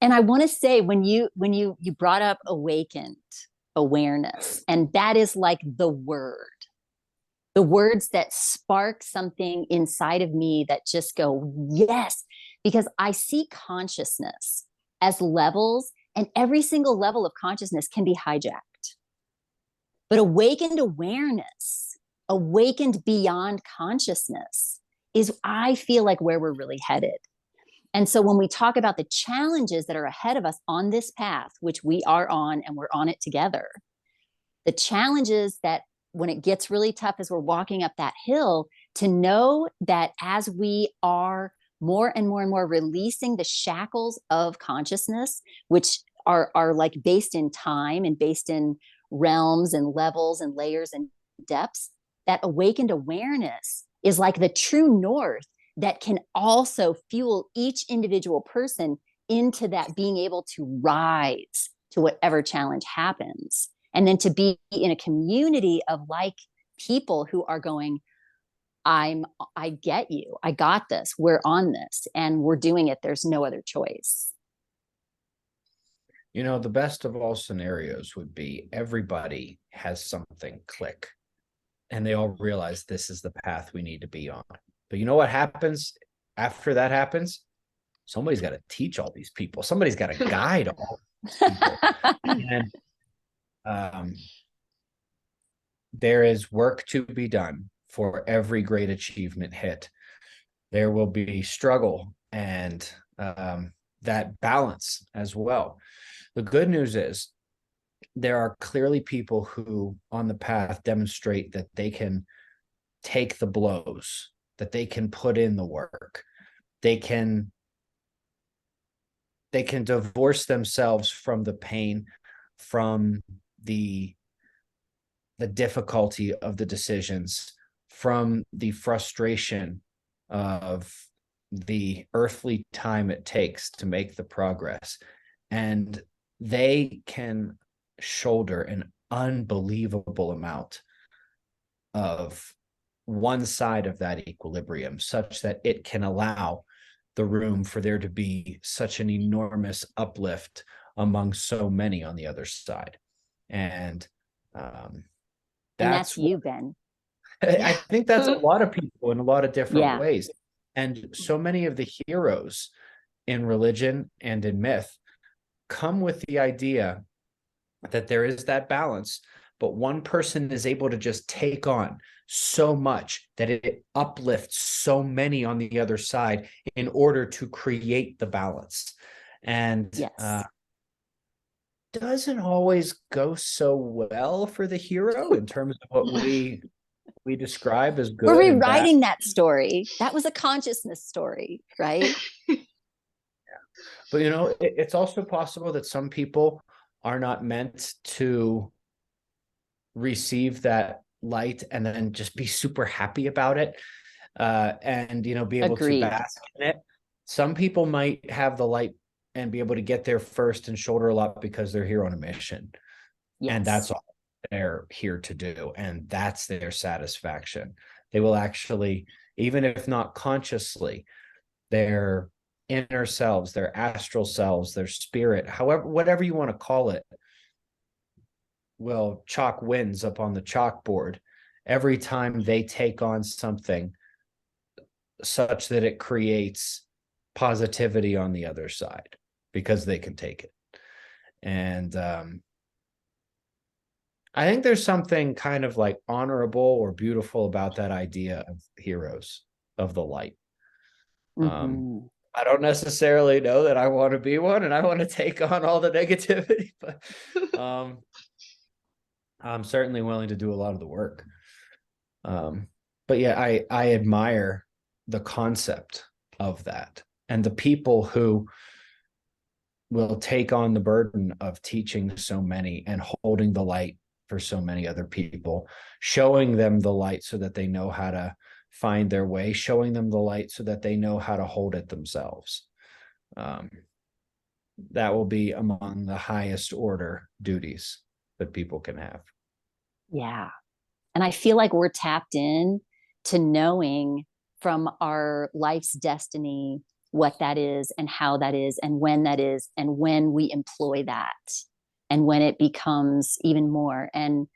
And I want to say, when you brought up awakened awareness, and that is like the words that spark something inside of me that just go, yes, because I see consciousness as levels, and every single level of consciousness can be hijacked. But awakened awareness, awakened beyond consciousness, is, I feel like, where we're really headed. And so when we talk about the challenges that are ahead of us on this path, which we are on, and we're on it together, the challenges that when it gets really tough as we're walking up that hill, to know that as we are more and more and more releasing the shackles of consciousness, which are like based in time and based in realms and levels and layers and depths, that awakened awareness is like the true north that can also fuel each individual person into that being able to rise to whatever challenge happens. And then to be in a community of like people who are going, I get you. I got this. We're on this and we're doing it. There's no other choice. You know, the best of all scenarios would be everybody has something click and they all realize this is the path we need to be on. But you know what happens after that happens? Somebody's got to teach all these people. Somebody's got to guide all these people. And there is work to be done for every great achievement hit. There will be struggle and that balance as well. The good news is there are clearly people who on the path demonstrate that they can take the blows, that they can put in the work. They can divorce themselves from the pain, from the difficulty of the decisions, from the frustration of the earthly time it takes to make the progress. And they can shoulder an unbelievable amount of one side of that equilibrium, such that it can allow the room for there to be such an enormous uplift among so many on the other side. And that's you, Ben. I think that's a lot of people in a lot of different ways. And so many of the heroes in religion and in myth come with the idea that there is that balance, but one person is able to just take on so much that it uplifts so many on the other side in order to create the balance. And doesn't always go so well for the hero in terms of what we describe as good. We're rewriting that story. That was a consciousness story, right? But, you know, it's also possible that some people are not meant to receive that light and then just be super happy about it and, you know, be able to bask in it. Some people might have the light and be able to get there first and shoulder a lot because they're here on a mission. And that's all they're here to do. And that's their satisfaction. They will actually, even if not consciously, their inner selves, their astral selves, their spirit, however, whatever you want to call it, will chalk wins up on the chalkboard every time they take on something such that it creates positivity on the other side because they can take it. And I think there's something kind of like honorable or beautiful about that idea of heroes of the light. I don't necessarily know that I want to be one and I want to take on all the negativity, but I'm certainly willing to do a lot of the work. But yeah, I admire the concept of that and the people who will take on the burden of teaching so many and holding the light for so many other people, showing them the light so that they know how to find their way, showing them the light so that they know how to hold it themselves. That will be among the highest order duties that people can have. Yeah. And I feel like we're tapped in to knowing from our life's destiny what that is and how that is and when that is and when we employ that and when it becomes even more. And,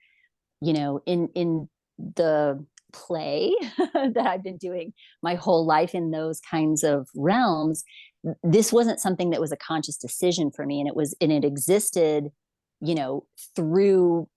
you know, in the play that I've been doing my whole life in those kinds of realms, this wasn't something that was a conscious decision for me. And it existed, you know, through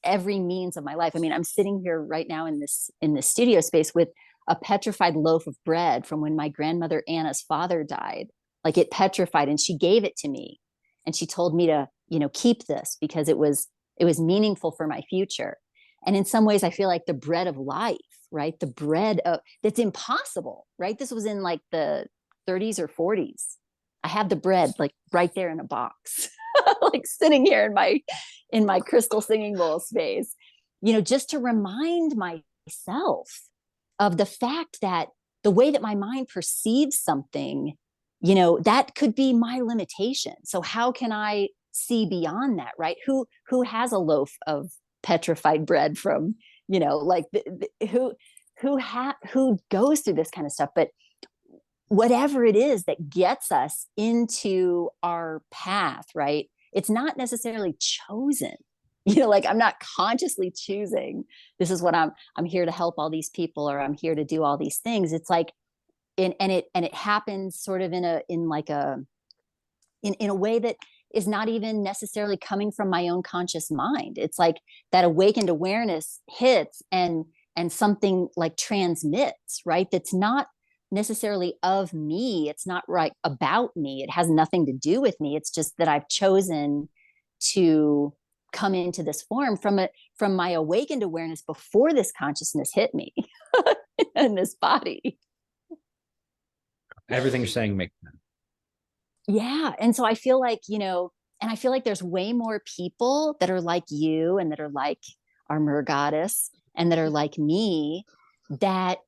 every means of my life. I mean, I'm sitting here right now in this studio space with a petrified loaf of bread from when my grandmother Anna's father died. Like, it petrified, and she gave it to me, and she told me to, you know, keep this because it was meaningful for my future. And in some ways, I feel like the bread of life, right? The bread of that's impossible, right? This was in like the 30s or 40s. I have the bread like right there in a box, like sitting here in my crystal singing bowl space, you know, just to remind myself of the fact that the way that my mind perceives something, you know, that could be my limitation. So how can I see beyond that, right? Who has a loaf of petrified bread from, like who goes through this kind of stuff? But whatever it is that gets us into our path, right? It's not necessarily chosen. Like I'm not consciously choosing, this is what I'm here to help all these people, or I'm here to do all these things. It's like, and it happens sort of in a way that is not even necessarily coming from my own conscious mind. It's like that awakened awareness hits and something like transmits, right? That's not necessarily of me. It's not right about me. It has nothing to do with me. It's just that I've chosen to come into this form from my awakened awareness before this consciousness hit me in this body. Everything you're saying makes sense. Yeah. And so I feel like, and I feel like there's way more people that are like you and that are like our Mergoddess and that are like me that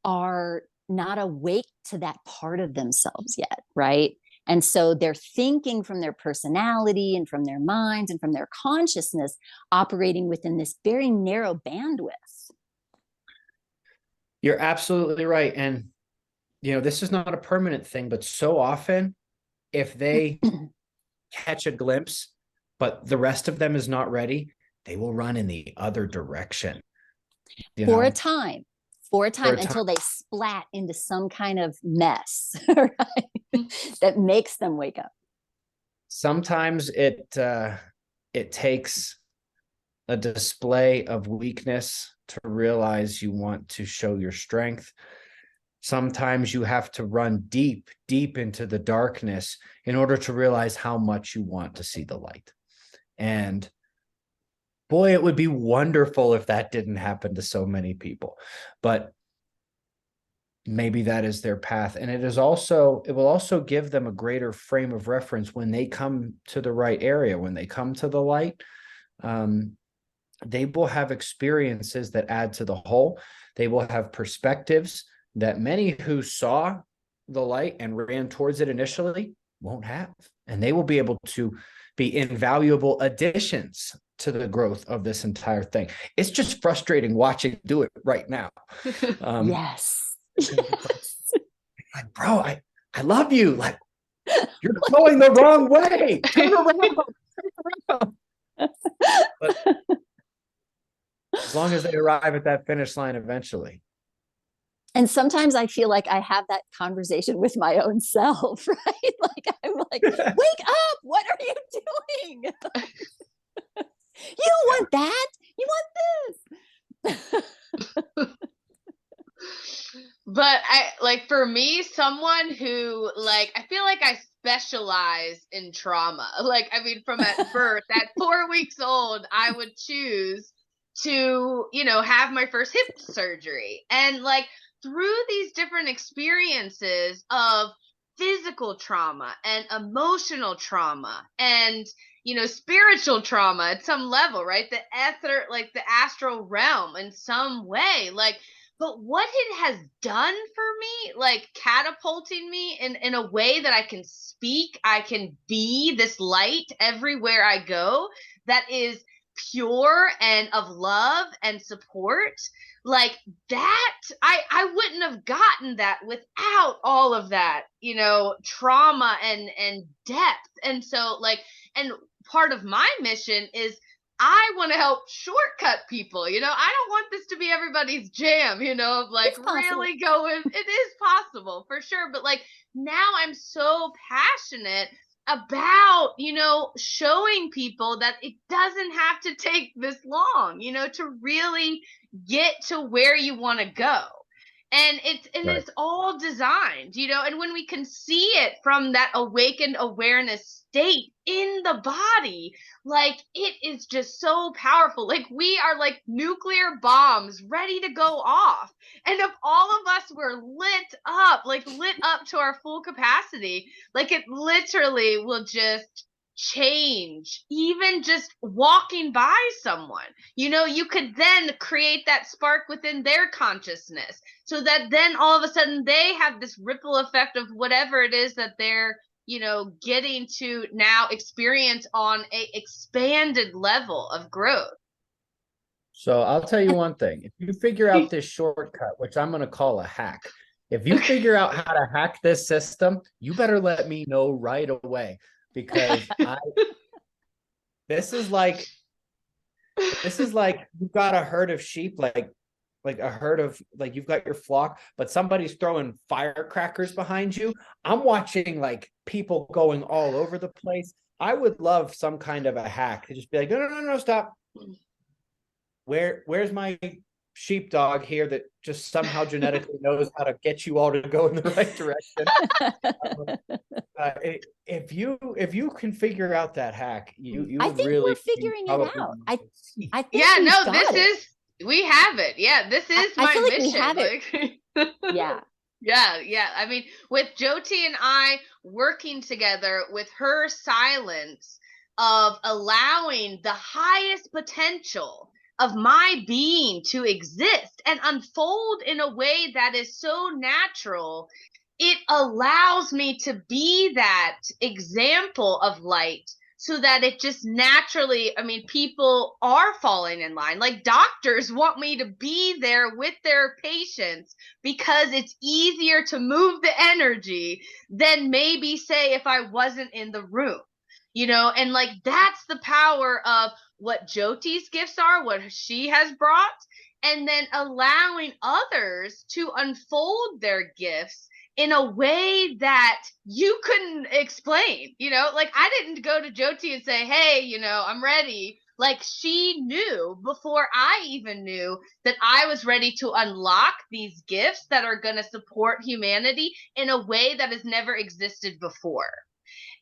are not awake to that part of themselves yet, right? And so they're thinking from their personality and from their minds and from their consciousness, operating within this very narrow bandwidth. You're absolutely right. And, this is not a permanent thing, but so often if they catch a glimpse, but the rest of them is not ready, they will run in the other direction. For a time until they splat into some kind of mess, right? That makes them wake up. Sometimes it takes a display of weakness to realize you want to show your strength. Sometimes you have to run deep, deep into the darkness in order to realize how much you want to see the light. And boy, it would be wonderful if that didn't happen to so many people, but maybe that is their path. And it will also give them a greater frame of reference when they come to the right area, when they come to the light. They will have experiences that add to the whole. They will have perspectives that many who saw the light and ran towards it initially won't have. And they will be able to be invaluable additions to the growth of this entire thing. It's just frustrating watching do it right now. Yes. Like, bro, I love you. Like, you're going the wrong way. Turn around. But as long as they arrive at that finish line eventually. And sometimes I feel like I have that conversation with my own self, right? Like I'm like, wake up! What are you doing? You don't want that. You want this. But for me, someone who I feel like I specialize in trauma. From at birth, at 4 weeks old, I would choose to, have my first hip surgery. And through these different experiences of physical trauma and emotional trauma and spiritual trauma at some level, right? The ether, the astral realm in some way, but what it has done for me, catapulting me in a way that I can speak, I can be this light everywhere I go that is pure and of love and support, that I wouldn't have gotten that without all of that, trauma and depth. And so and part of my mission is I want to help shortcut people. I don't want this to be everybody's jam, of really going. It is possible for sure. But now I'm so passionate about, showing people that it doesn't have to take this long, to really get to where you want to go. And it's all designed, and when we can see it from that awakened awareness state in the body, it is just so powerful. We are like nuclear bombs ready to go off. And if all of us were lit up to our full capacity, it literally will just change. Even just walking by someone, you could then create that spark within their consciousness, so that then all of a sudden they have this ripple effect of whatever it is that they're getting to now experience on a expanded level of growth. So I'll tell you one thing. If you figure out this shortcut, which I'm going to call a hack, if you figure out how to hack this system, you better let me know right away, because this is like you've got a herd of sheep, like a herd of, like, you've got your flock, but somebody's throwing firecrackers behind you. I'm watching like people going all over the place. I would love some kind of a hack to just be like, no, stop. Where's my sheepdog here that just somehow genetically knows how to get you all to go in the right direction? If you can figure out that hack, you I would think really we're figuring it out. I think we have it. Yeah, this is my feel like mission. We have it. Yeah. Yeah. I mean, with Jyoti and I working together, with her silence of allowing the highest potential of my being to exist and unfold in a way that is so natural, it allows me to be that example of light, so that it just naturally, I mean, people are falling in line. Like, doctors want me to be there with their patients because it's easier to move the energy than maybe, say, if I wasn't in the room, and like, that's the power of what Jyoti's gifts are, what she has brought, and then allowing others to unfold their gifts in a way that you couldn't explain. Like, I didn't go to Jyoti and say, hey, I'm ready. Like, she knew before I even knew that I was ready to unlock these gifts that are going to support humanity in a way that has never existed before.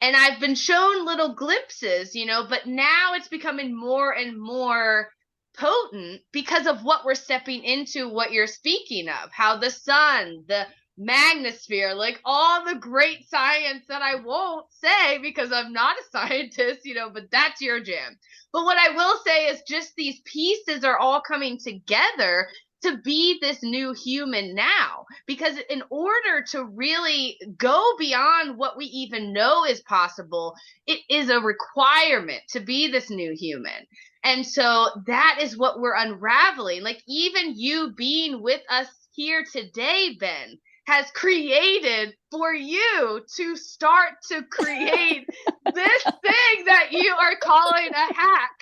And I've been shown little glimpses, but now it's becoming more and more potent because of what we're stepping into, what you're speaking of, how the sun, the magnosphere, like all the great science that I won't say because I'm not a scientist, but that's your jam. But what I will say is just these pieces are all coming together to be this new human now, because in order to really go beyond what we even know is possible, it is a requirement to be this new human. And so that is what we're unraveling. Like, even you being with us here today, Ben, has created for you to start to create this thing that you are calling a hack.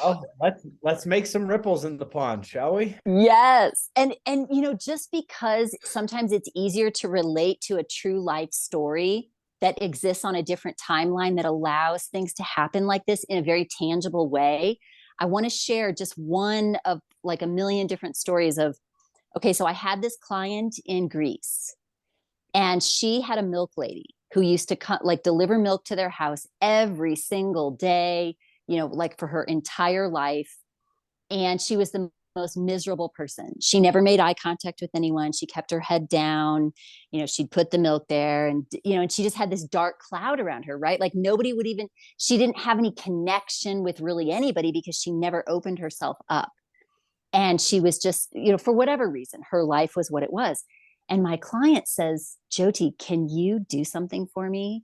Oh, let's make some ripples in the pond, shall we? Yes. And just because sometimes it's easier to relate to a true life story that exists on a different timeline that allows things to happen like this in a very tangible way, I want to share just one of like a million different stories of, okay, so I had this client in Greece, and she had a milk lady who used to deliver milk to their house every single day, like for her entire life. And she was the most miserable person. She never made eye contact with anyone. She kept her head down. She'd put the milk there, and she just had this dark cloud around her, right? Like, nobody would even, she didn't have any connection with really anybody because she never opened herself up. And she was just, for whatever reason, her life was what it was. And my client says, Jyoti, can you do something for me?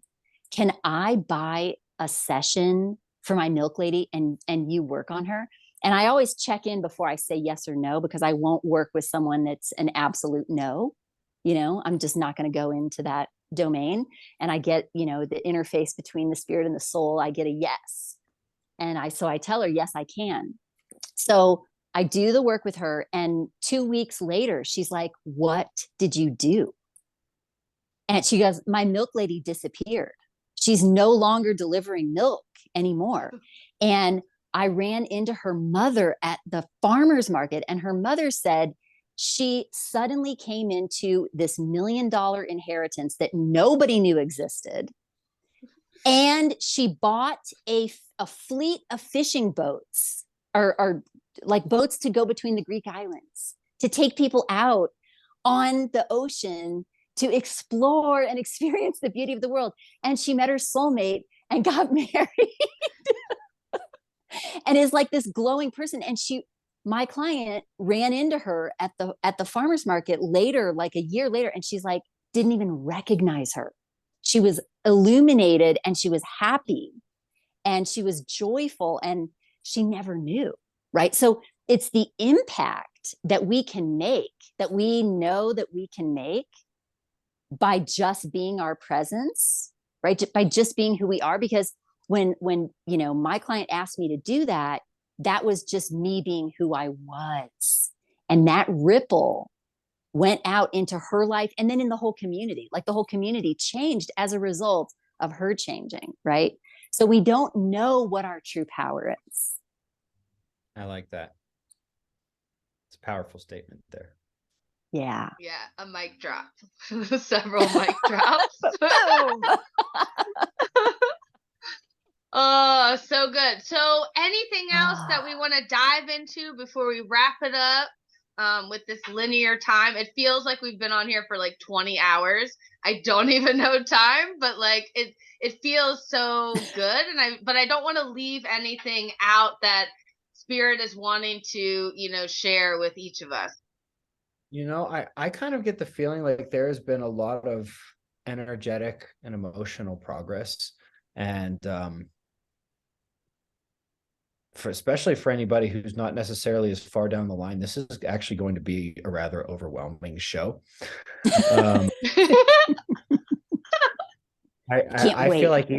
Can I buy a session for my milk lady and you work on her? And I always check in before I say yes or no, because I won't work with someone that's an absolute no. I'm just not going to go into that domain. And I get, the interface between the spirit and the soul, I get a yes. And so I tell her, yes, I can. So I do the work with her. And 2 weeks later, she's like, what did you do? And she goes, my milk lady disappeared. She's no longer delivering milk anymore. And I ran into her mother at the farmer's market, and her mother said she suddenly came into this $1 million inheritance that nobody knew existed. And she bought a fleet of fishing boats, or like boats to go between the Greek islands, to take people out on the ocean to explore and experience the beauty of the world. And she met her soulmate and got married. And is like this glowing person. And my client ran into her at the farmer's market later, like a year later. And she's like, didn't even recognize her. She was illuminated and she was happy and she was joyful and she never knew, right? So it's the impact that we can make, that we know that we can make by just being our presence, right? By just being who we are. Because when my client asked me to do that, that was just me being who I was. And that ripple went out into her life and then in the whole community. Like the whole community changed as a result of her changing, right? So we don't know what our true power is. I like that. It's a powerful statement there. Yeah. Yeah, a mic drop. Several mic drops. Oh, so good. So anything else that we want to dive into before we wrap it up with this linear time? It feels like we've been on here for like 20 hours. I don't even know time, but like it feels so good. But I don't want to leave anything out that Spirit is wanting to, share with each of us. I kind of get the feeling like there has been a lot of energetic and emotional progress. And especially for anybody who's not necessarily as far down the line, this is actually going to be a rather overwhelming show. I feel like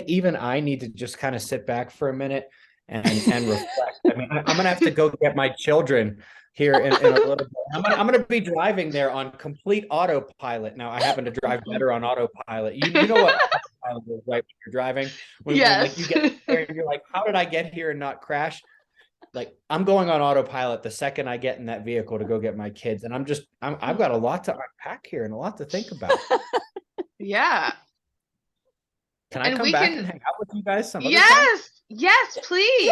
even I need to just kind of sit back for a minute and reflect. I mean, I'm gonna have to go get my children here in a little bit. I'm gonna be driving there on complete autopilot. Now, I happen to drive better on autopilot. You know what autopilot is, right? When you're driving, when like you get there and you're like, how did I get here and not crash? Like, I'm going on autopilot the second I get in that vehicle to go get my kids, and I've got a lot to unpack here and a lot to think about. Yeah. Can I come back and hang out with you guys some other time? time? Yes, please.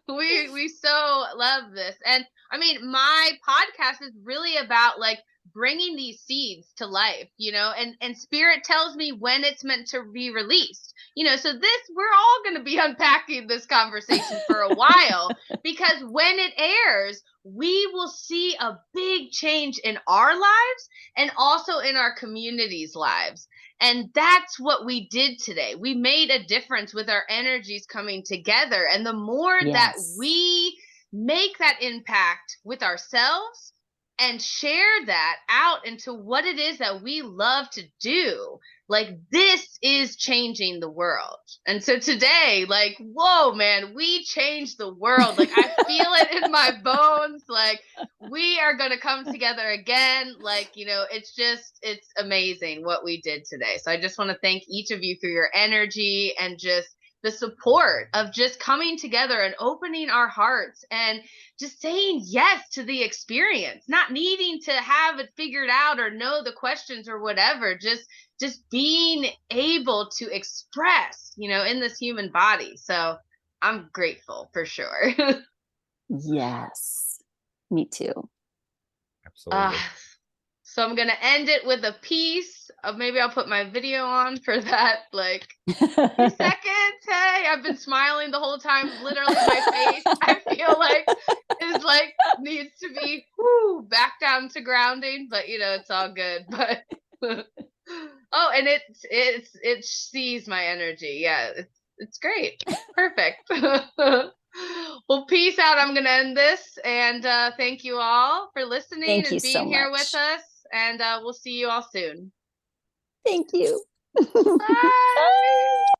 We so love this. And I mean, my podcast is really about like bringing these seeds to life, and Spirit tells me when it's meant to be released. So we're all going to be unpacking this conversation for a while, because when it airs, we will see a big change in our lives and also in our community's lives. And that's what we did today. We made a difference with our energies coming together. And the more that we make that impact with ourselves and share that out into what it is that we love to do, like, this is changing the world. And so today, like, whoa, man, we changed the world. Like, I feel it in my bones. Like, we are going to come together again. Like, it's amazing what we did today. So I just want to thank each of you for your energy and just the support of just coming together and opening our hearts and just saying yes to the experience, not needing to have it figured out or know the questions or whatever, just being able to express, in this human body. So I'm grateful for sure. Yes, me too. Absolutely. So I'm going to end it with a piece of, maybe I'll put my video on for that, like, 2 seconds. Hey, I've been smiling the whole time. Literally my face, I feel like, is like, needs to be back down to grounding, but it's all good. But oh, and it sees my energy. Yeah, it's great. Perfect. Well, peace out. I'm going to end this. And thank you all for listening and being here with us. And we'll see you all soon. Thank you. Bye.